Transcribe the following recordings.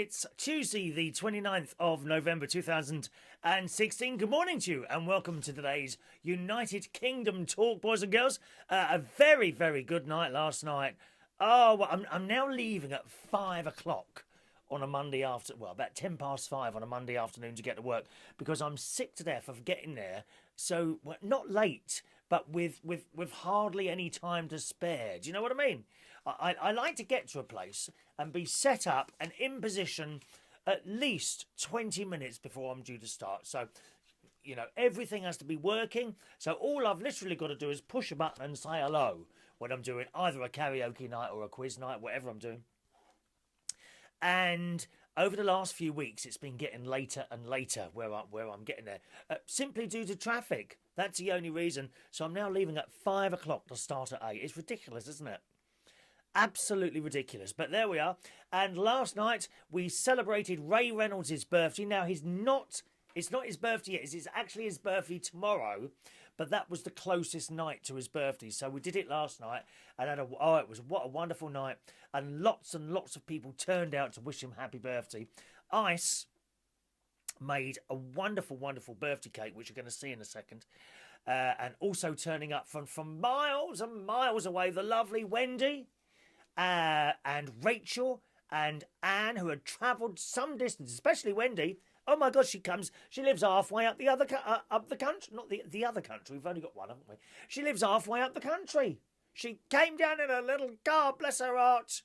It's Tuesday, the 29th of November 2016. Good morning to you, and welcome to today's United Kingdom talk, boys and girls. A very, very good night last night. Oh, well, I'm now leaving at 5 o'clock on a Monday about 10 past 5 on a Monday afternoon to get to work, because I'm sick to death of getting there. So, well, not late, but with hardly any time to spare. Do you know what I mean? I like to get to a place and be set up and in position at least 20 minutes before I'm due to start. So, you know, everything has to be working. So all I've literally got to do is push a button and say hello when I'm doing either a karaoke night or a quiz night, whatever I'm doing. And over the last few weeks, it's been getting later and later where I'm getting there, simply due to traffic. That's the only reason. So I'm now leaving at 5 o'clock to start at 8. It's ridiculous, isn't it? Absolutely ridiculous. But there we are. And last night we celebrated Ray Reynolds' birthday. Now it's not his birthday yet. It's actually his birthday tomorrow. But that was the closest night to his birthday. So we did it last night. And what a wonderful night. And lots of people turned out to wish him happy birthday. Ice made a wonderful, wonderful birthday cake, which you're going to see in a second. And also turning up from miles and miles away, the lovely Wendy and Rachel and Anne, who had travelled some distance, especially Wendy. Oh my God, she lives halfway up the country. Not the other country, we've only got one, haven't we? She lives halfway up the country. She came down in a little car, bless her heart.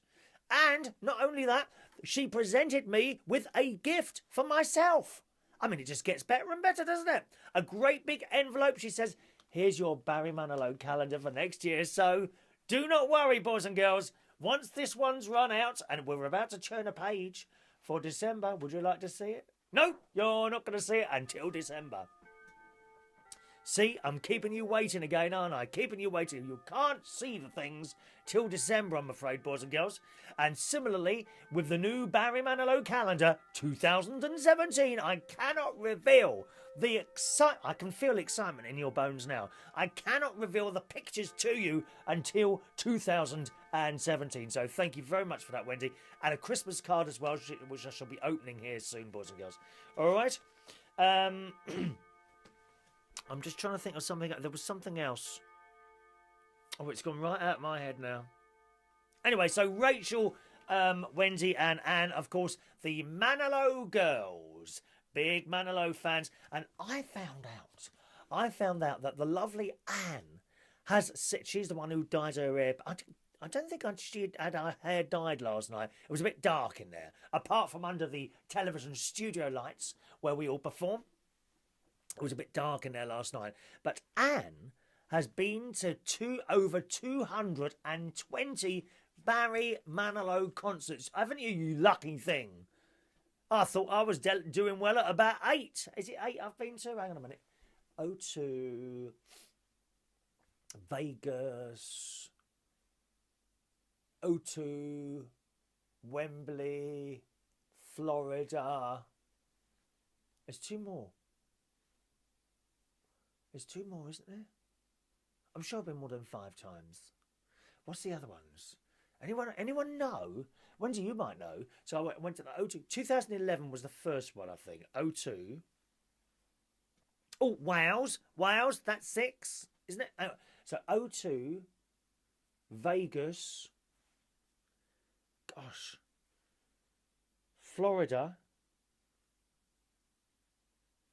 And not only that, she presented me with a gift for myself. I mean, it just gets better and better, doesn't it? A great big envelope. She says, here's your Barry Manilow calendar for next year. So do not worry, boys and girls. Once this one's run out, and we're about to turn a page for December, would you like to see it? No, you're not going to see it until December. See, I'm keeping you waiting again, aren't I? Keeping you waiting. You can't see the things till December, I'm afraid, boys and girls. And similarly, with the new Barry Manilow calendar, 2017, I cannot reveal the excitement. I can feel excitement in your bones now. I cannot reveal the pictures to you until 2017. So thank you very much for that, Wendy. And a Christmas card as well, which I shall be opening here soon, boys and girls. All right. I'm just trying to think of something. There was something else. Oh, it's gone right out of my head now. Anyway, so Rachel, Wendy and Anne, of course, the Manilow girls. Big Manilow fans. And I found out that the lovely Anne she's the one who dyed her hair. I don't think she had her hair dyed last night. It was a bit dark in there. Apart from under the television studio lights where we all perform. It was a bit dark in there last night. But Anne has been to over 220 Barry Manilow concerts. Haven't you, you lucky thing? I thought I was doing well at about 8. Is it 8 I've been to? Hang on a minute. O2, Vegas, O2, Wembley, Florida. There's 2 more. There's 2 more, isn't there? I'm sure I've been more than 5 times. What's the other ones? Anyone know? Wendy, you might know. So I went to the O2. 2011 was the first one, I think. O2. Oh, Wales. Wales, that's 6, isn't it? So O2, Vegas. Gosh. Florida.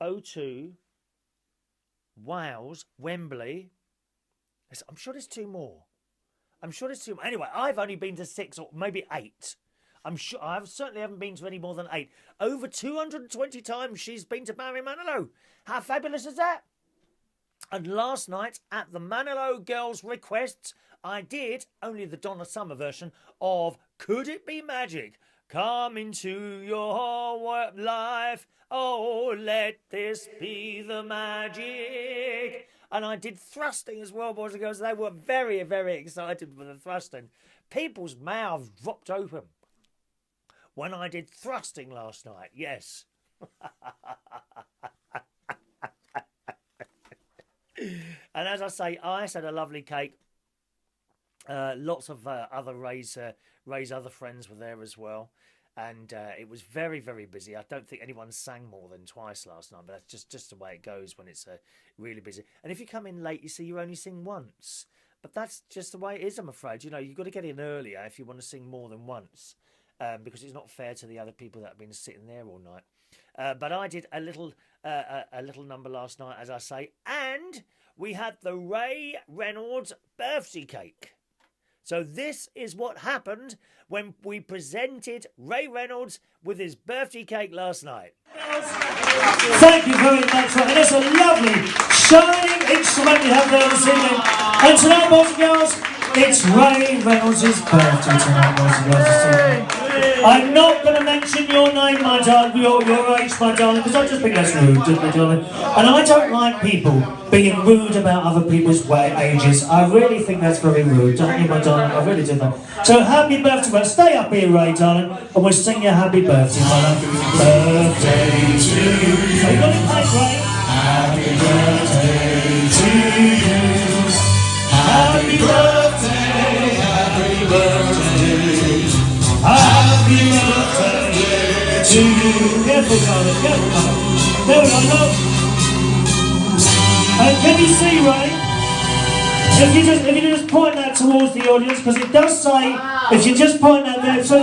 O2. Wales, Wembley. I'm sure there's 2 more. Anyway, I've only been to 6 or maybe 8. I'm sure I certainly haven't been to any more than 8. Over 220 times she's been to Barry Manilow. How fabulous is that? And last night, at the Manilow girls' requests, I did only the Donna Summer version of Could It Be Magic? Come into your life. Oh, let this be the magic. And I did thrusting as well, boys and girls. They were very, very excited with the thrusting. People's mouths dropped open when I did thrusting last night. Yes. And as I say, Ice had a lovely cake. Lots of other Ray's other friends were there as well. And it was very, very busy. I don't think anyone sang more than twice last night, but that's just the way it goes when it's really busy. And if you come in late, you see you only sing once. But that's just the way it is, I'm afraid. You know, you've got to get in earlier if you want to sing more than once, because it's not fair to the other people that have been sitting there all night. But I did a little number last night, as I say, and we had the Ray Reynolds birthday cake. So this is what happened when we presented Ray Reynolds with his birthday cake last night. Thank you very much, and it's a lovely, shining instrument you have there this evening. And tonight, boys and girls, it's Ray Reynolds' birthday tonight, boys and girls, this evening. I'm not going to mention your name, my darling, your age, my darling, because I just think that's rude, don't I, darling? And I don't like people being rude about other people's ages. I really think that's very rude, don't you, my darling? I really do that. So happy birthday, well, stay up here, Ray, darling, and we'll sing you happy birthday, my love. Birthday to you. So you got it, mate, Ray? Happy birthday to you. Happy birthday, happy birthday. Happy birthday to you. Careful, darling, careful, darling. There we go, look. And can you see, Ray? If you just point that towards the audience, because it does say, if you just point that there, so.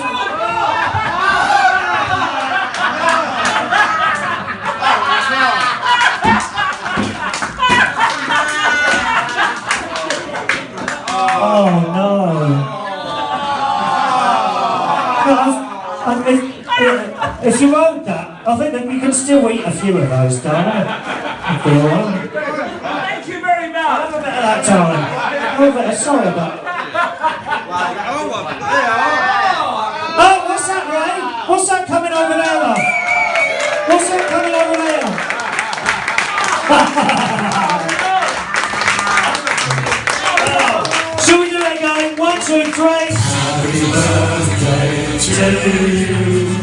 Oh no. If you wrote that, I think that you can still eat a few of those, darling. Thank you very much. Have a bit of that, darling. Have a bit of, sorry about Oh, what's that, Ray? What's that coming over there, love? What's that coming over there? Shall we do it again? 1, 2, 3. Happy birthday to you.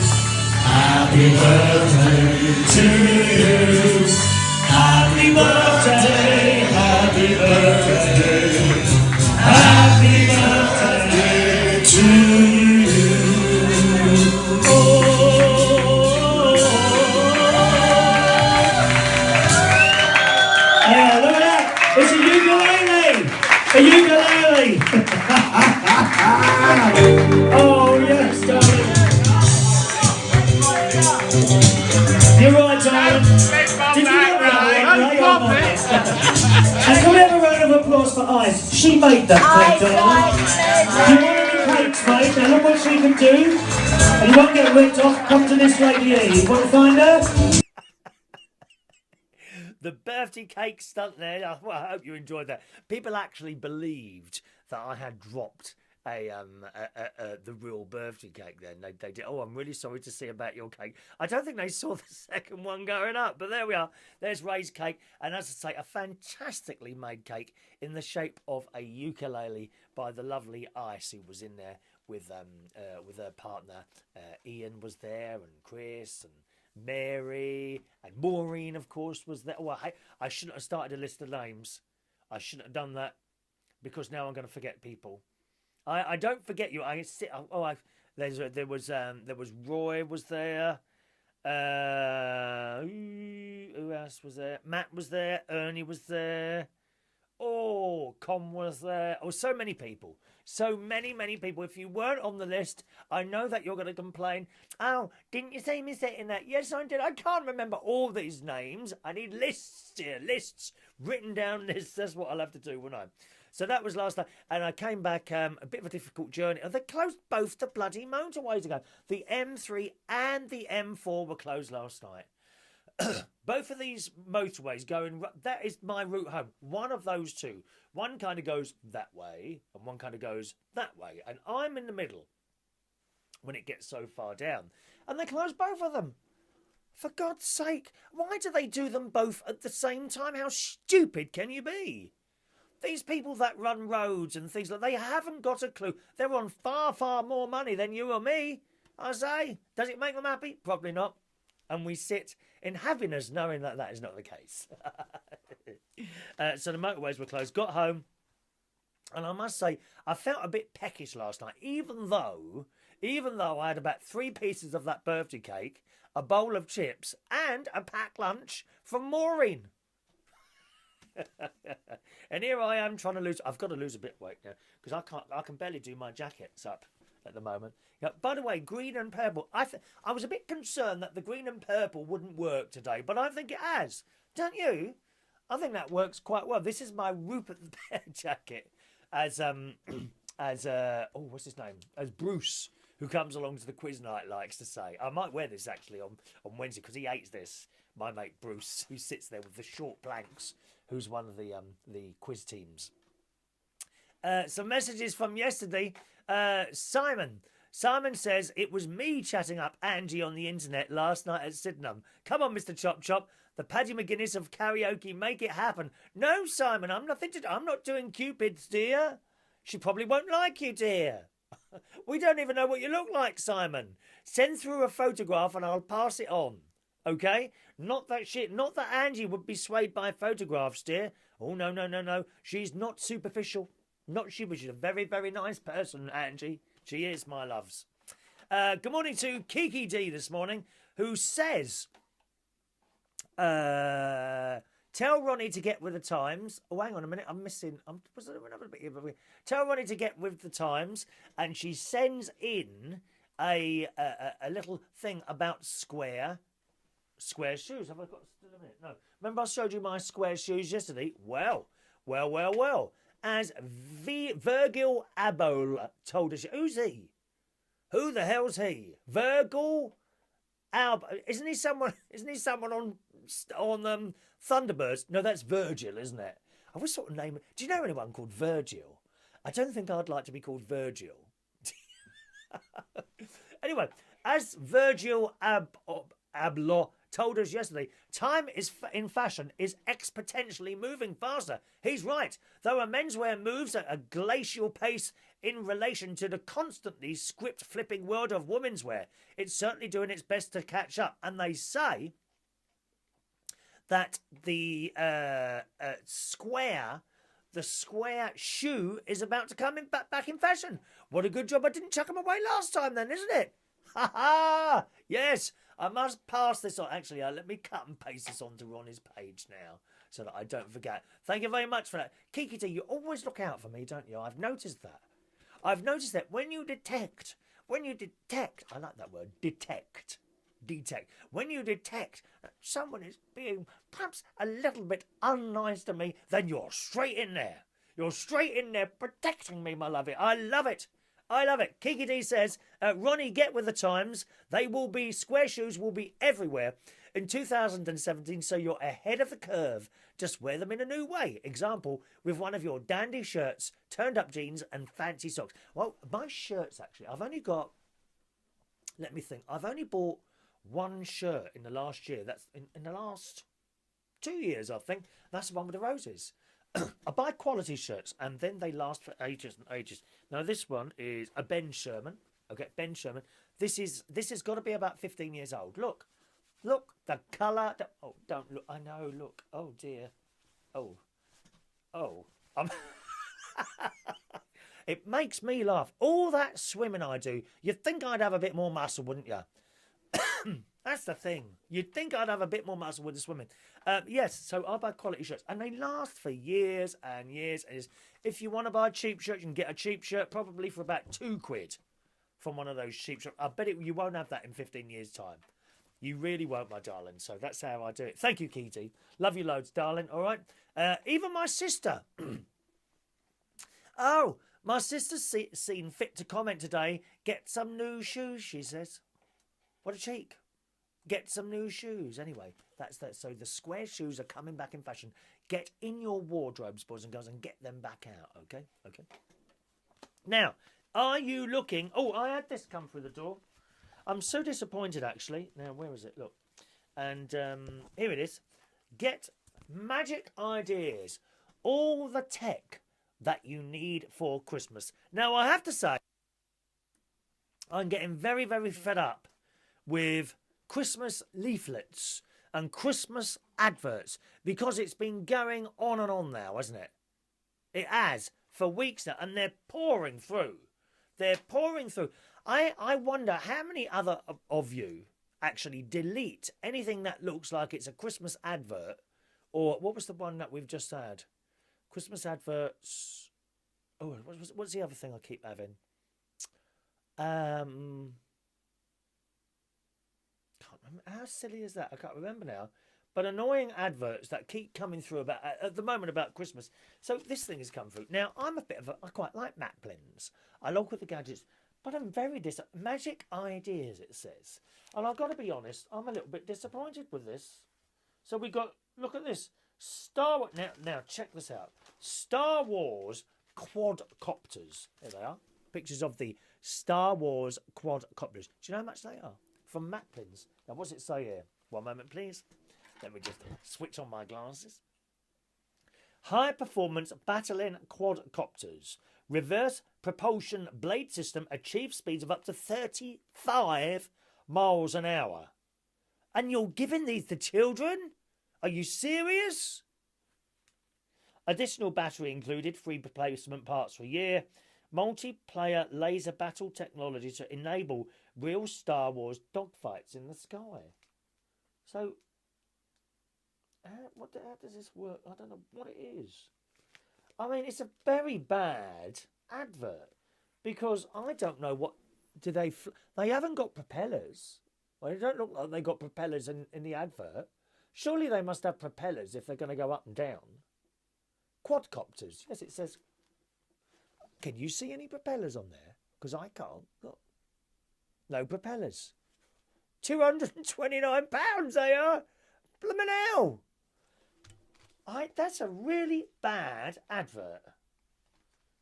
Happy birthday to you. Happy birthday, happy birthday. Happy birthday to you. Oh. Yeah, look at that. It's a ukulele. A ukulele. Oh, yes, darling. You're right, darling. Did you get that? And can we have a round of applause for Ice? She made that cake, darling. Do you want any cakes, mate? Now look what she can do. And you won't get ripped off. Come to this lady here. You want to find her? The birthday cake stunt there. Well, I hope you enjoyed that. People actually believed that I had dropped the real birthday cake then. They did. Oh, I'm really sorry to see about your cake. I don't think they saw the second one going up, but there we are. There's Ray's cake, and as I say, a fantastically made cake in the shape of a ukulele by the lovely Ice, who was in there with her partner. Ian was there, and Chris, and Mary, and Maureen, of course, was there. Well, I shouldn't have started a list of names. I shouldn't have done that, because now I'm going to forget people. I don't forget you. There was Roy was there. Who else was there? Matt was there. Ernie was there. Oh, Con was there. Oh, so many people. So many people. If you weren't on the list, I know that you're going to complain. Oh, didn't you see me saying that? Yes, I did. I can't remember all these names. I need lists here. Lists. Written down lists. That's what I'll have to do, won't I? So that was last night, and I came back, a bit of a difficult journey. They closed both the bloody motorways ago. The M3 and the M4 were closed last night. Both of these motorways going, that is my route home. One of those two. One kind of goes that way, and one kind of goes that way. And I'm in the middle when it gets so far down. And they closed both of them. For God's sake, why do they do them both at the same time? How stupid can you be? These people that run roads and things like they haven't got a clue. They're on far more money than you or me. I say, does it make them happy? Probably not. And we sit in happiness knowing that that is not the case. So the motorways were closed. Got home. And I must say, I felt a bit peckish last night, even though even though I had about 3 pieces of that birthday cake, a bowl of chips, and a packed lunch from Maureen. And here I am trying to lose. I've got to lose a bit of weight now because I can barely do my jackets up at the moment. Yeah, by the way, green and purple. I was a bit concerned that the green and purple wouldn't work today, but I think it has. Don't you? I think that works quite well. This is my Rupert the Bear jacket as what's his name? As Bruce, who comes along to the quiz night, likes to say. I might wear this actually on Wednesday because he hates this. My mate Bruce, who sits there with the short planks, who's one of the quiz teams. Some messages from yesterday. Simon says, it was me chatting up Angie on the internet last night at Sydenham. Come on, Mr. Chop Chop. The Paddy McGuinness of karaoke, make it happen. No, Simon, I'm not doing Cupids, dear. She probably won't like you, dear. We don't even know what you look like, Simon. Send through a photograph and I'll pass it on. Okay? Not that Angie would be swayed by photographs, dear. Oh, no. She's not superficial. She's a very, very nice person, Angie. She is, my loves. Good morning to Kiki D this morning, who says, tell Ronnie to get with the times. Oh, hang on a minute. I'm missing. Tell Ronnie to get with the times. And she sends in a little thing about square shoes. Have I got still a minute? No. Remember I showed you my square shoes yesterday? Well. As Virgil Abol told us. Who's he? Who the hell's he? Virgil Ab. Isn't he someone on Thunderbirds? No, that's Virgil, isn't it? I was sort of naming. Do you know anyone called Virgil? I don't think I'd like to be called Virgil. Anyway, as Virgil Abloh told us yesterday, time in fashion is exponentially moving faster. He's right. Though a menswear moves at a glacial pace in relation to the constantly script-flipping world of womenswear, it's certainly doing its best to catch up. And they say that the square shoe is about to come back in fashion. What a good job I didn't chuck them away last time then, isn't it? Ha ha! Yes, I must pass this on. Actually, let me cut and paste this onto Ronnie's page now so that I don't forget. Thank you very much for that. Kiki T, you always look out for me, don't you? I've noticed that. When you detect, I like that word, detect. When you detect that someone is being perhaps a little bit unnice to me, then you're straight in there. You're straight in there protecting me, my lovey. I love it. Kiki D says, Ronnie, get with the times. Square shoes will be everywhere in 2017, so you're ahead of the curve. Just wear them in a new way. Example, with one of your dandy shirts, turned up jeans and fancy socks. Well, my shirts, actually, I've only bought one shirt in the last year. That's in the last 2 years, I think. That's the one with the roses. I buy quality shirts and then they last for ages and ages. Now this one is a Ben Sherman. Okay, Ben Sherman. This has got to be about 15 years old. Look, the colour. Oh, don't look. I know. Look. Oh dear. Oh. It makes me laugh. All that swimming I do. You'd think I'd have a bit more muscle, wouldn't you? That's the thing. You'd think I'd have a bit more muscle with the swimming. Yes, so I buy quality shirts. And they last for years and years. And if you want to buy a cheap shirt, you can get a cheap shirt probably for about £2 from one of those cheap shirts. I bet you won't have that in 15 years' time. You really won't, my darling. So that's how I do it. Thank you, Kitty. Love you loads, darling. All right. Even my sister. Oh, my sister's seen fit to comment today. Get some new shoes, she says. What a cheek. Get some new shoes. Anyway, that's that. So the square shoes are coming back in fashion. Get in your wardrobes, boys and girls, and get them back out. Okay? Now, are you looking... Oh, I had this come through the door. I'm so disappointed, actually. Now, where is it? Look. And here it is. Get magic ideas. All the tech that you need for Christmas. Now, I have to say, I'm getting very, very fed up with Christmas leaflets and Christmas adverts because it's been going on and on now, hasn't it? It has for weeks now, and they're pouring through. I wonder how many other of you actually delete anything that looks like it's a Christmas advert, or what was the one that we've just had? Christmas adverts. Oh, what's the other thing I keep having? Can't remember. How silly is that? I can't remember now. But annoying adverts that keep coming through about at the moment about Christmas. So this thing has come through. Now I'm a bit of I quite like Macklins. I love with the gadgets, but I'm very magic ideas. It says, and I've got to be honest, I'm a little bit disappointed with this. So we got look at this Star Wars. Now check this out. Star Wars quadcopters. There they are. Pictures of the Star Wars quadcopters. Do you know how much they are? From Macklins. Now what's it say here? One moment, please. Let me just switch on my glasses. High performance battling quadcopters. Reverse propulsion blade system achieves speeds of up to 35 miles an hour. And you're giving these to children? Are you serious? Additional battery included, free replacement parts for a year. Multiplayer laser battle technology to enable real Star Wars dogfights in the sky. So, how does this work? I don't know what it is. I mean, it's a very bad advert because I don't know what do they. They haven't got propellers. Well, they don't look like they got propellers in the advert. Surely they must have propellers if they're going to go up and down. Quadcopters. Yes, it says. Can you see any propellers on there? Because I can't. Look. No propellers. £229 they are. Blimmin' hell. That's a really bad advert.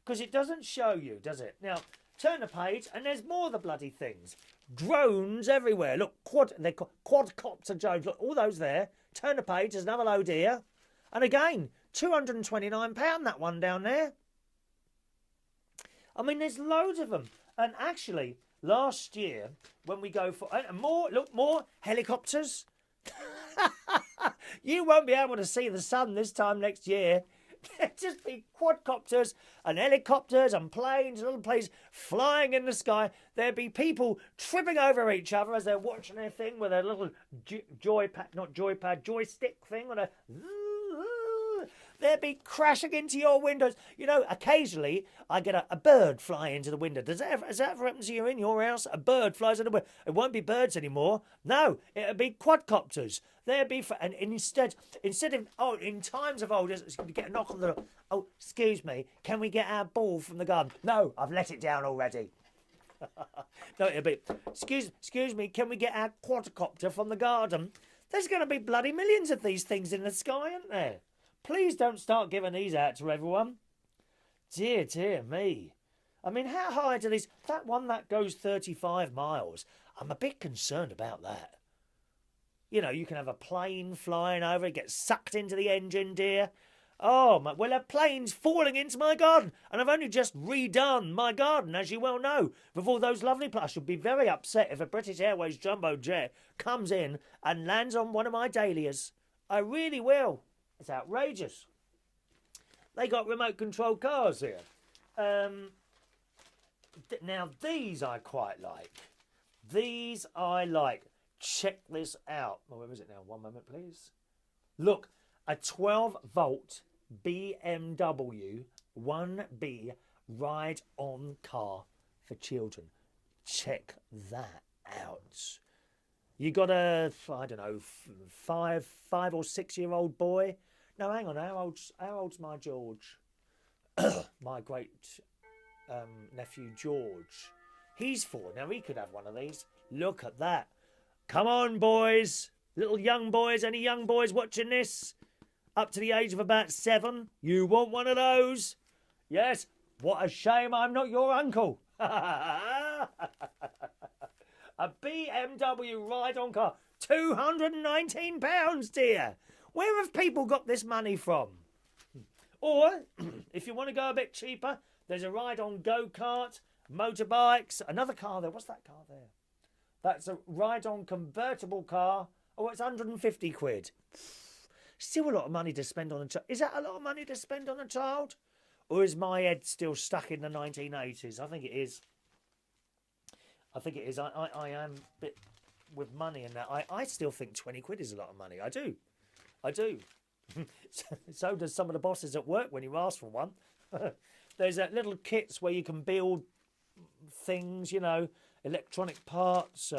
Because it doesn't show you, does it? Now, turn the page and there's more of the bloody things. Drones everywhere. Look, they're quadcopter drones. Look, all those there. Turn the page, there's another load here. And again, £229 that one down there. I mean, there's loads of them. And actually, last year, when we go for... more helicopters. You won't be able to see the sun this time next year. There'll just be quadcopters and helicopters and planes and other planes flying in the sky. There'll be people tripping over each other as they're watching their thing with a little joystick thing on a... They'll be crashing into your windows. You know, occasionally I get a bird fly into the window. Has that ever happened to you in your house? A bird flies in the window. It won't be birds anymore. No, it'll be quadcopters. They'll be... And instead of... in times of old, you get a knock on the door. Oh, excuse me, can we get our ball from the garden? No, I've let it down already. No, it'll be... Excuse me, can we get our quadcopter from the garden? There's going to be bloody millions of these things in the sky, aren't there? Please don't start giving these out to everyone. Dear me. I mean, how high do these... That one that goes 35 miles, I'm a bit concerned about that. You know, you can have a plane flying over, it gets sucked into the engine, dear. Oh, well, a plane's falling into my garden, and I've only just redone my garden, as you well know, with all those lovely... I should be very upset if a British Airways jumbo jet comes in and lands on one of my dahlias. I really will. It's outrageous. They got remote control cars here. Now, these I quite like. These I like. Check this out. Oh, where is it now? One moment, please. Look, a 12-volt BMW 1B ride-on car for children. Check that out. You got a, I don't know, 5 or 6 year old boy. No, hang on. How old's my George? My great nephew George. He's 4. Now he could have one of these. Look at that. Come on, boys. Little young boys. Any young boys watching this? Up to the age of about 7. You want one of those? Yes. What a shame I'm not your uncle. A BMW ride-on car. £219, dear. Where have people got this money from? Or, if you want to go a bit cheaper, there's a ride-on go-kart, motorbikes, another car there. What's that car there? That's a ride-on convertible car. Oh, it's 150 quid. Still a lot of money to spend on a child. Is that a lot of money to spend on a child? Or is my head still stuck in the 1980s? I think it is. I think it is. I am a bit with money and that. I still think 20 quid is a lot of money. I do. I do. So does some of the bosses at work when you ask for one. There's little kits where you can build things, you know, electronic parts,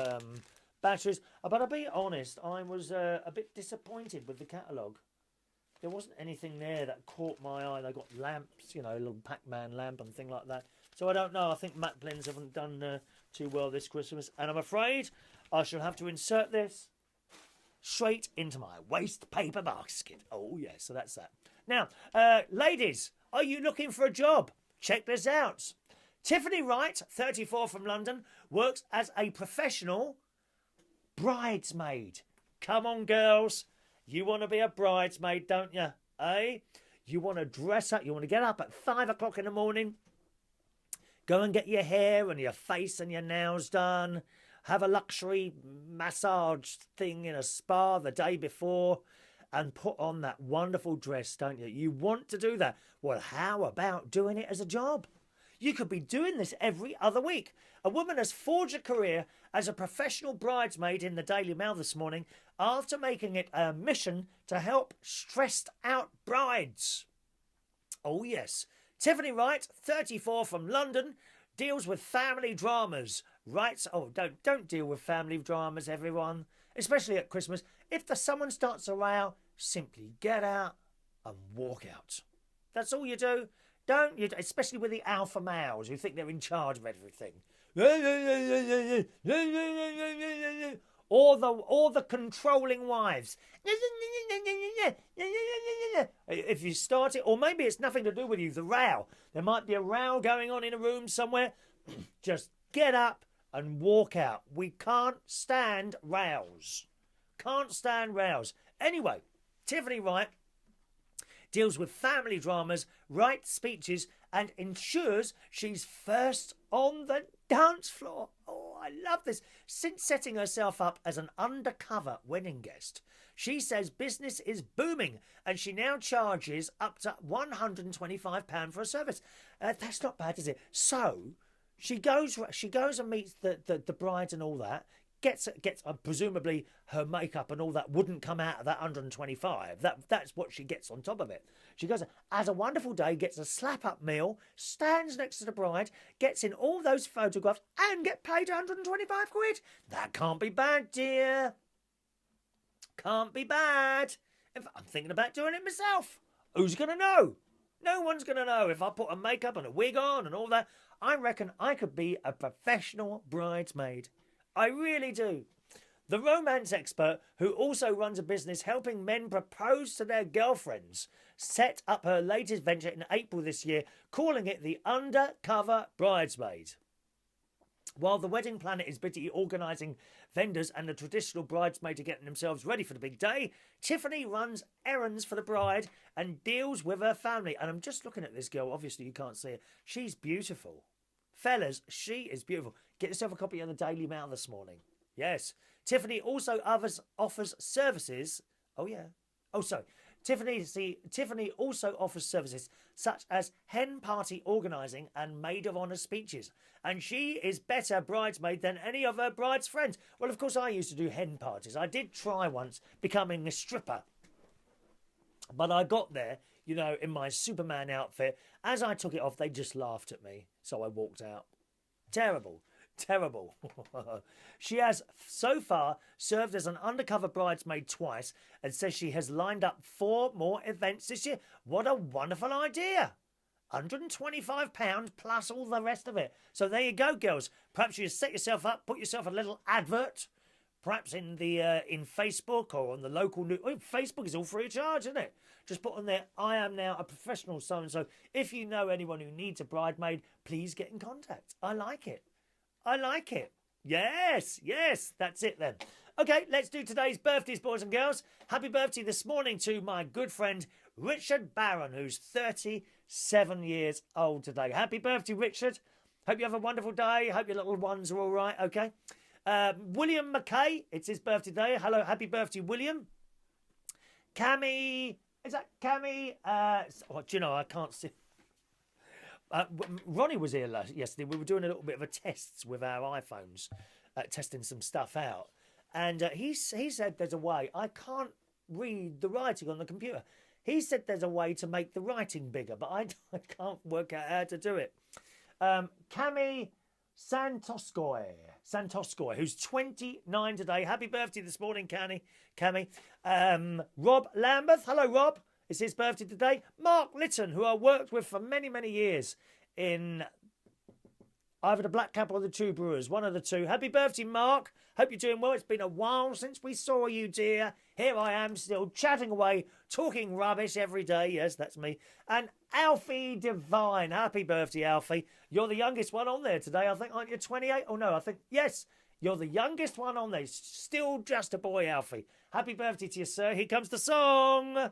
batteries. But I'll be honest, I was a bit disappointed with the catalogue. There wasn't anything there that caught my eye. They got lamps, you know, a little Pac-Man lamp and thing like that. So I don't know. I think Macklins haven't done too well this Christmas. And I'm afraid I shall have to insert this straight into my waste paper basket. Oh, yes, so that's that. Now, ladies, are you looking for a job? Check this out. Tiffany Wright, 34 from London, works as a professional bridesmaid. Come on, girls. You want to be a bridesmaid, don't you? Eh? You want to dress up. You want to get up at 5 o'clock in the morning. Go and get your hair and your face and your nails done. Have a luxury massage thing in a spa the day before. And put on that wonderful dress, don't you? You want to do that. Well, how about doing it as a job? You could be doing this every other week. A woman has forged a career as a professional bridesmaid in the Daily Mail this morning after making it a mission to help stressed out brides. Oh, yes. Tiffany Wright, 34 from London, deals with family dramas. Writes, oh, don't deal with family dramas, everyone. Especially at Christmas. If someone starts a row, simply get out and walk out. That's all you do. Don't you? Especially with the alpha males who think they're in charge of everything. Or the controlling wives. If you start it, or maybe it's nothing to do with you, the row. There might be a row going on in a room somewhere. Just get up and walk out. We can't stand rows. Can't stand rows. Anyway, Tiffany Wright deals with family dramas, writes speeches, and ensures she's first on the dance floor. Oh, I love this. Since setting herself up as an undercover wedding guest, she says business is booming, and she now charges up to £125 for a service. That's not bad, is it? So she goes and meets the bride and all that. Gets presumably her makeup and all that wouldn't come out of that 125. That's what she gets on top of it. She goes, has a wonderful day, gets a slap-up meal, stands next to the bride, gets in all those photographs and get paid 125 quid. That can't be bad, dear. Can't be bad. I'm thinking about doing it myself. Who's going to know? No one's going to know. If I put a makeup and a wig on and all that, I reckon I could be a professional bridesmaid. I really do. The romance expert, who also runs a business helping men propose to their girlfriends, set up her latest venture in April this year, calling it the Undercover Bridesmaid. While the wedding planner is busy organising vendors and the traditional bridesmaid are getting themselves ready for the big day, Tiffany runs errands for the bride and deals with her family. And I'm just looking at this girl. Obviously, you can't see her. She's beautiful. Fellas, she is beautiful. Get yourself a copy of the Daily Mail this morning. Yes. Tiffany also offers services. Oh, yeah. Oh, sorry. Tiffany also offers services such as hen party organising and maid of honour speeches. And she is better bridesmaid than any of her bride's friends. Well, of course, I used to do hen parties. I did try once becoming a stripper. But I got there, you know, in my Superman outfit. As I took it off, they just laughed at me. So I walked out. Terrible. Terrible. She has so far served as an undercover bridesmaid twice and says she has lined up 4 more events this year. What a wonderful idea. £125 plus all the rest of it. So there you go, girls. Perhaps you set yourself up, put yourself a little advert, perhaps in Facebook or on the local news. Oh, Facebook is all free of charge, isn't it? Just put on there, I am now a professional so-and-so. If you know anyone who needs a bridesmaid, please get in contact. I like it. I like it. Yes, that's it then. Okay, let's do today's birthdays, boys and girls. Happy birthday this morning to my good friend Richard Barron, who's 37 years old today. Happy birthday, Richard. Hope you have a wonderful day. Hope your little ones are all right, okay? William Mckay, it's his birthday day. Hello, happy birthday, William. Cami, is that Cami? Do you know, I can't see. Ronnie was here yesterday. We were doing a little bit of a tests with our iPhones, testing some stuff out. And he said there's a way. I can't read the writing on the computer. He said there's a way to make the writing bigger, but I can't work out how to do it. Cami Santoscoy, who's 29 today. Happy birthday this morning, Cami. Rob Lambeth. Hello, Rob. It's his birthday today. Mark Litten, who I worked with for many, many years in either the Black Cap or the Two Brewers, one of the two. Happy birthday, Mark. Hope you're doing well. It's been a while since we saw you, dear. Here I am still chatting away, talking rubbish every day. Yes, that's me. And Alfie Divine. Happy birthday, Alfie. You're the youngest one on there today, I think. Aren't you 28? Oh, no, I think, yes. You're the youngest one on there. Still just a boy, Alfie. Happy birthday to you, sir. Here comes the song.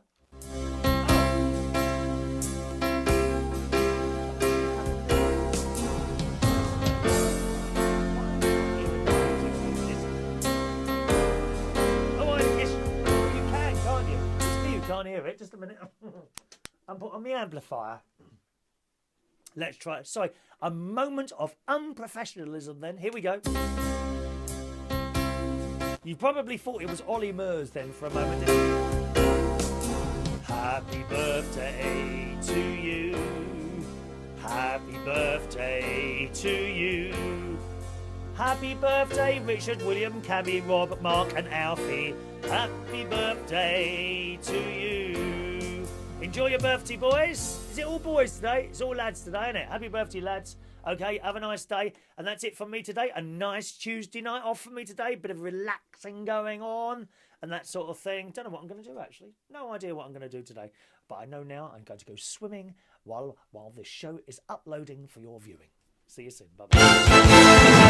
Can't hear it. Just a minute. I'm put on the amplifier. Let's try it. Sorry, a moment of unprofessionalism then. Here we go. You probably thought it was Ollie Murs then for a moment. Happy birthday to you. Happy birthday to you. Happy birthday, Richard, William, Cami, Rob, Mark and Alfie. Happy birthday to you. Enjoy your birthday, boys. Is it all boys today? It's all lads today, isn't it? Happy birthday, lads. Okay, have a nice day. And that's it from me today. A nice Tuesday night off for me today. Bit of relaxing going on and that sort of thing. Don't know what I'm going to do, actually. No idea what I'm going to do today. But I know now I'm going to go swimming while this show is uploading for your viewing. See you soon. Bye-bye.